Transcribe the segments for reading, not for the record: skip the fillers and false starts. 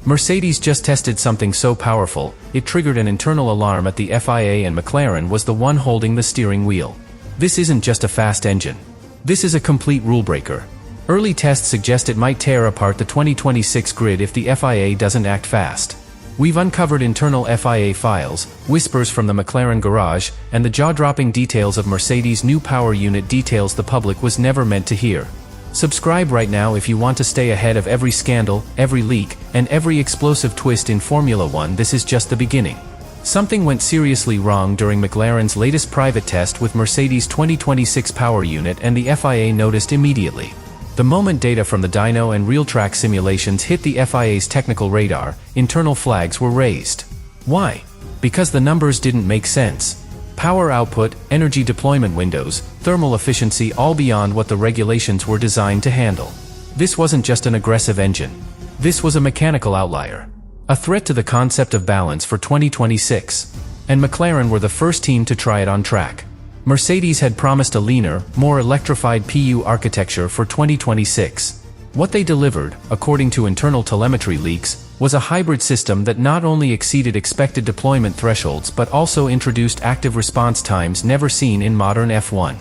Mercedes just tested something so powerful, it triggered an internal alarm at the FIA, and McLaren was the one holding the steering wheel. This isn't just a fast engine. This is a complete rule breaker. Early tests suggest it might tear apart the 2026 grid if the FIA doesn't act fast. We've uncovered internal FIA files, whispers from the McLaren garage, and the jaw-dropping details of Mercedes' new power unit, details the public was never meant to hear. Subscribe right now if you want to stay ahead of every scandal, every leak, and every explosive twist in Formula One. This is just the beginning. Something went seriously wrong during McLaren's latest private test with Mercedes' 2026 power unit, and the FIA noticed immediately. The moment data from the dyno and real track simulations hit the FIA's technical radar, internal flags were raised. Why? Because the numbers didn't make sense. Power output, energy deployment windows, thermal efficiency, all beyond what the regulations were designed to handle. This wasn't just an aggressive engine. This was a mechanical outlier. A threat to the concept of balance for 2026. And McLaren were the first team to try it on track. Mercedes had promised a leaner, more electrified PU architecture for 2026. What they delivered, according to internal telemetry leaks, was a hybrid system that not only exceeded expected deployment thresholds but also introduced active response times never seen in modern F1.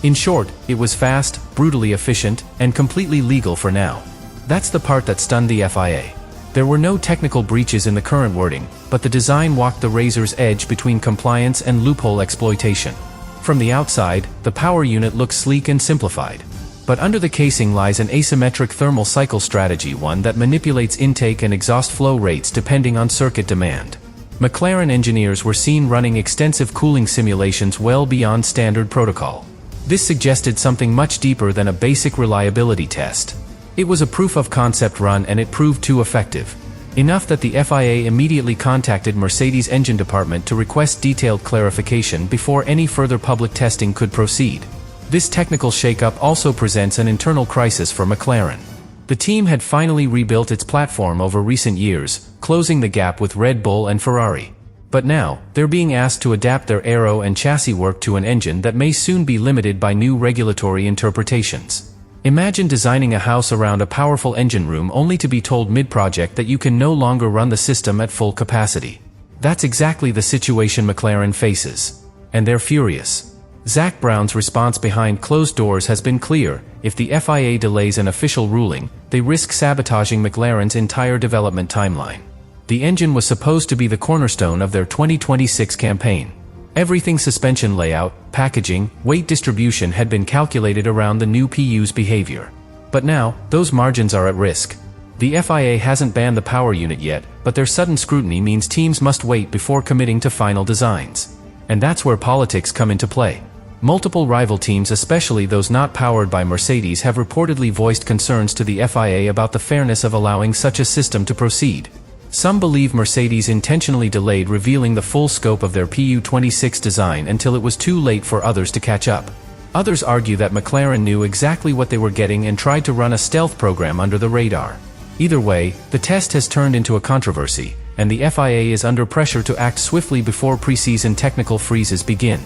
In short, it was fast, brutally efficient, and completely legal for now. That's the part that stunned the FIA. There were no technical breaches in the current wording, but the design walked the razor's edge between compliance and loophole exploitation. From the outside, the power unit looks sleek and simplified. But under the casing lies an asymmetric thermal cycle strategy, one that manipulates intake and exhaust flow rates depending on circuit demand. McLaren engineers were seen running extensive cooling simulations well beyond standard protocol. This suggested something much deeper than a basic reliability test. It was a proof of concept run, and it proved too effective. Enough that the FIA immediately contacted Mercedes' engine department to request detailed clarification before any further public testing could proceed. This technical shakeup also presents an internal crisis for McLaren. The team had finally rebuilt its platform over recent years, closing the gap with Red Bull and Ferrari. But now, they're being asked to adapt their aero and chassis work to an engine that may soon be limited by new regulatory interpretations. Imagine designing a house around a powerful engine room only to be told mid-project that you can no longer run the system at full capacity. That's exactly the situation McLaren faces. And they're furious. Zak Brown's response behind closed doors has been clear: if the FIA delays an official ruling, they risk sabotaging McLaren's entire development timeline. The engine was supposed to be the cornerstone of their 2026 campaign. Everything, suspension layout, packaging, weight distribution, had been calculated around the new PU's behavior. But now, those margins are at risk. The FIA hasn't banned the power unit yet, but their sudden scrutiny means teams must wait before committing to final designs. And that's where politics come into play. Multiple rival teams, especially those not powered by Mercedes, have reportedly voiced concerns to the FIA about the fairness of allowing such a system to proceed. Some believe Mercedes intentionally delayed revealing the full scope of their PU26 design until it was too late for others to catch up. Others argue that McLaren knew exactly what they were getting and tried to run a stealth program under the radar. Either way, the test has turned into a controversy, and the FIA is under pressure to act swiftly before preseason technical freezes begin.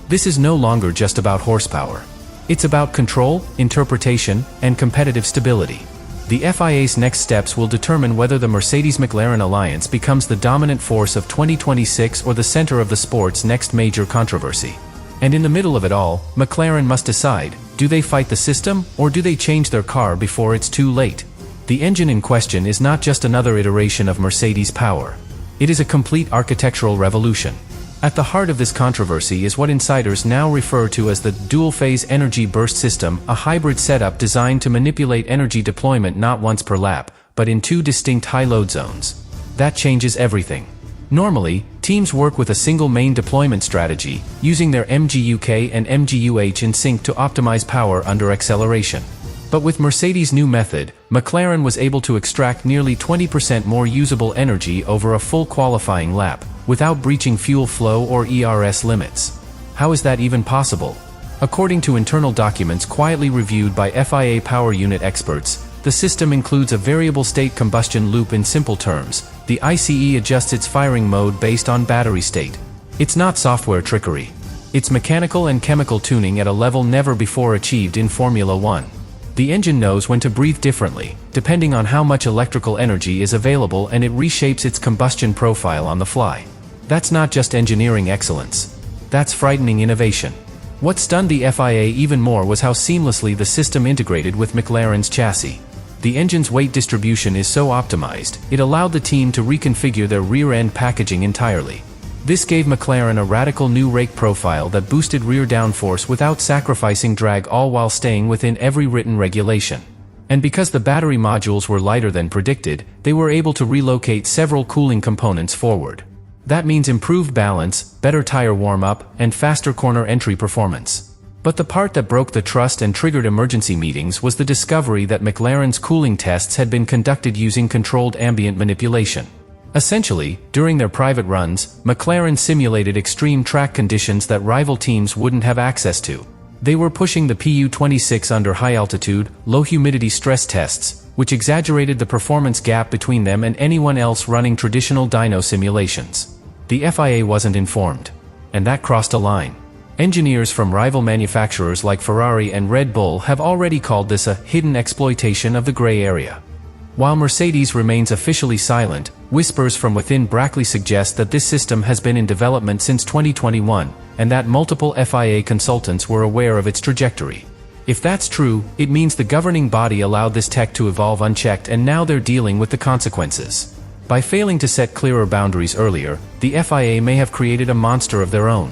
This is no longer just about horsepower. It's about control, interpretation, and competitive stability. The FIA's next steps will determine whether the Mercedes-McLaren alliance becomes the dominant force of 2026 or the center of the sport's next major controversy. And in the middle of it all, McLaren must decide: do they fight the system, or do they change their car before it's too late? The engine in question is not just another iteration of Mercedes' power. It is a complete architectural revolution. At the heart of this controversy is what insiders now refer to as the dual-phase energy burst system, a hybrid setup designed to manipulate energy deployment not once per lap, but in two distinct high-load zones. That changes everything. Normally, teams work with a single main deployment strategy, using their MGUK and MGUH in sync to optimize power under acceleration. But with Mercedes' new method, McLaren was able to extract nearly 20% more usable energy over a full qualifying lap, without breaching fuel flow or ERS limits. How is that even possible? According to internal documents quietly reviewed by FIA power unit experts, the system includes a variable state combustion loop. In simple terms, the ICE adjusts its firing mode based on battery state. It's not software trickery. It's mechanical and chemical tuning at a level never before achieved in Formula One. The engine knows when to breathe differently, depending on how much electrical energy is available, and it reshapes its combustion profile on the fly. That's not just engineering excellence. That's frightening innovation. What stunned the FIA even more was how seamlessly the system integrated with McLaren's chassis. The engine's weight distribution is so optimized, it allowed the team to reconfigure their rear-end packaging entirely. This gave McLaren a radical new rake profile that boosted rear downforce without sacrificing drag, all while staying within every written regulation. And because the battery modules were lighter than predicted, they were able to relocate several cooling components forward. That means improved balance, better tire warm-up, and faster corner entry performance. But the part that broke the trust and triggered emergency meetings was the discovery that McLaren's cooling tests had been conducted using controlled ambient manipulation. Essentially, during their private runs, McLaren simulated extreme track conditions that rival teams wouldn't have access to. They were pushing the PU26 under high-altitude, low-humidity stress tests, which exaggerated the performance gap between them and anyone else running traditional dyno simulations. The FIA wasn't informed. And that crossed a line. Engineers from rival manufacturers like Ferrari and Red Bull have already called this a hidden exploitation of the gray area. While Mercedes remains officially silent, whispers from within Brackley suggest that this system has been in development since 2021, and that multiple FIA consultants were aware of its trajectory. If that's true, it means the governing body allowed this tech to evolve unchecked, and now they're dealing with the consequences. By failing to set clearer boundaries earlier, the FIA may have created a monster of their own.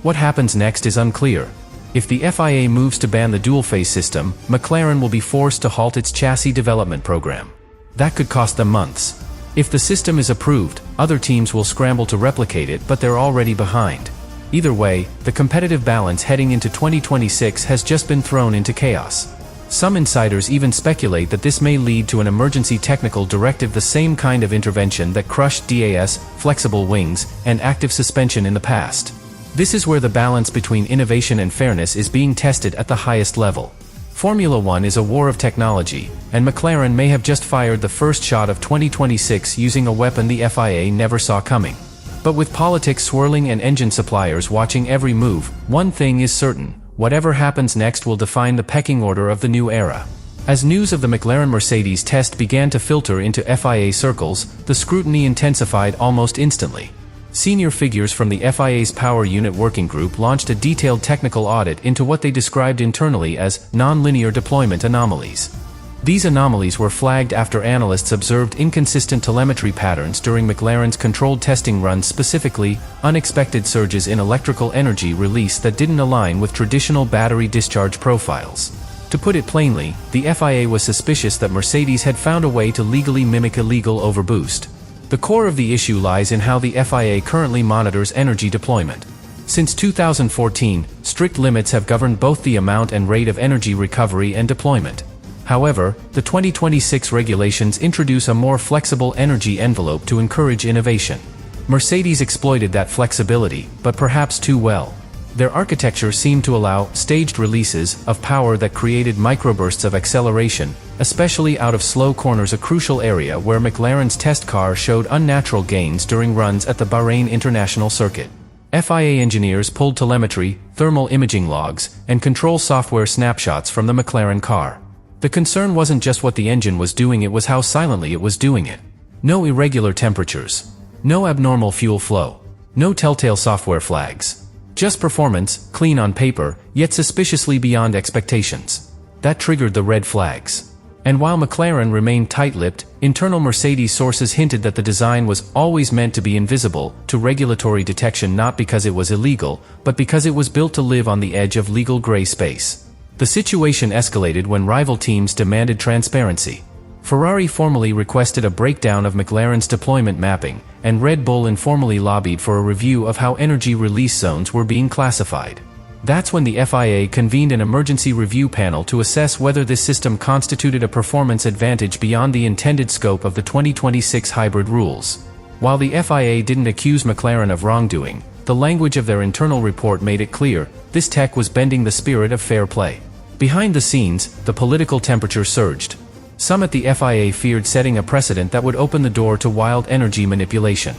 What happens next is unclear. If the FIA moves to ban the dual-phase system, McLaren will be forced to halt its chassis development program. That could cost them months. If the system is approved, other teams will scramble to replicate it, but they're already behind. Either way, the competitive balance heading into 2026 has just been thrown into chaos. Some insiders even speculate that this may lead to an emergency technical directive, the same kind of intervention that crushed DAS, flexible wings, and active suspension in the past. This is where the balance between innovation and fairness is being tested at the highest level. Formula One is a war of technology, and McLaren may have just fired the first shot of 2026 using a weapon the FIA never saw coming. But with politics swirling and engine suppliers watching every move, one thing is certain: whatever happens next will define the pecking order of the new era. As news of the McLaren-Mercedes test began to filter into FIA circles, the scrutiny intensified almost instantly. Senior figures from the FIA's Power Unit Working Group launched a detailed technical audit into what they described internally as non-linear deployment anomalies. These anomalies were flagged after analysts observed inconsistent telemetry patterns during McLaren's controlled testing runs, specifically, unexpected surges in electrical energy release that didn't align with traditional battery discharge profiles. To put it plainly, the FIA was suspicious that Mercedes had found a way to legally mimic illegal overboost. The core of the issue lies in how the FIA currently monitors energy deployment. Since 2014, strict limits have governed both the amount and rate of energy recovery and deployment. However, the 2026 regulations introduce a more flexible energy envelope to encourage innovation. Mercedes exploited that flexibility, but perhaps too well. Their architecture seemed to allow staged releases of power that created microbursts of acceleration, especially out of slow corners, a crucial area where McLaren's test car showed unnatural gains during runs at the Bahrain International Circuit. FIA engineers pulled telemetry, thermal imaging logs, and control software snapshots from the McLaren car. The concern wasn't just what the engine was doing, it was how silently it was doing it. No irregular temperatures. No abnormal fuel flow. No telltale software flags. Just performance, clean on paper, yet suspiciously beyond expectations. That triggered the red flags. And while McLaren remained tight-lipped, internal Mercedes sources hinted that the design was always meant to be invisible to regulatory detection, not because it was illegal, but because it was built to live on the edge of legal gray space. The situation escalated when rival teams demanded transparency. Ferrari formally requested a breakdown of McLaren's deployment mapping, and Red Bull informally lobbied for a review of how energy release zones were being classified. That's when the FIA convened an emergency review panel to assess whether this system constituted a performance advantage beyond the intended scope of the 2026 hybrid rules. While the FIA didn't accuse McLaren of wrongdoing, the language of their internal report made it clear this tech was bending the spirit of fair play. Behind the scenes, the political temperature surged. Some at the FIA feared setting a precedent that would open the door to wild energy manipulation.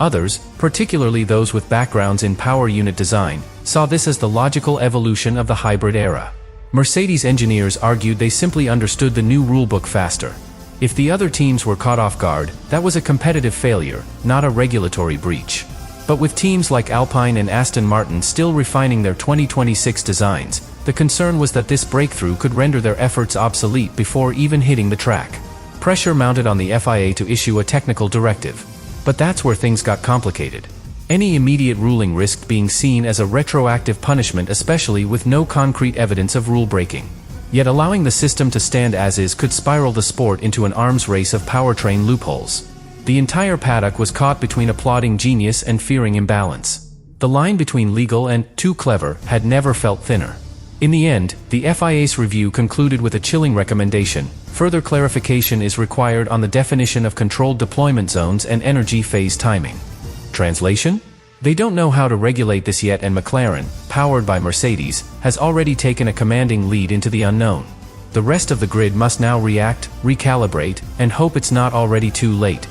Others, particularly those with backgrounds in power unit design, saw this as the logical evolution of the hybrid era. Mercedes engineers argued they simply understood the new rulebook faster. If the other teams were caught off guard, that was a competitive failure, not a regulatory breach. But with teams like Alpine and Aston Martin still refining their 2026 designs, the concern was that this breakthrough could render their efforts obsolete before even hitting the track. Pressure mounted on the FIA to issue a technical directive. But that's where things got complicated. Any immediate ruling risked being seen as a retroactive punishment, especially with no concrete evidence of rule breaking. Yet allowing the system to stand as is could spiral the sport into an arms race of powertrain loopholes. The entire paddock was caught between applauding genius and fearing imbalance. The line between legal and too clever had never felt thinner. In the end, the FIA's review concluded with a chilling recommendation: further clarification is required on the definition of controlled deployment zones and energy phase timing. Translation? They don't know how to regulate this yet, and McLaren, powered by Mercedes, has already taken a commanding lead into the unknown. The rest of the grid must now react, recalibrate, and hope it's not already too late.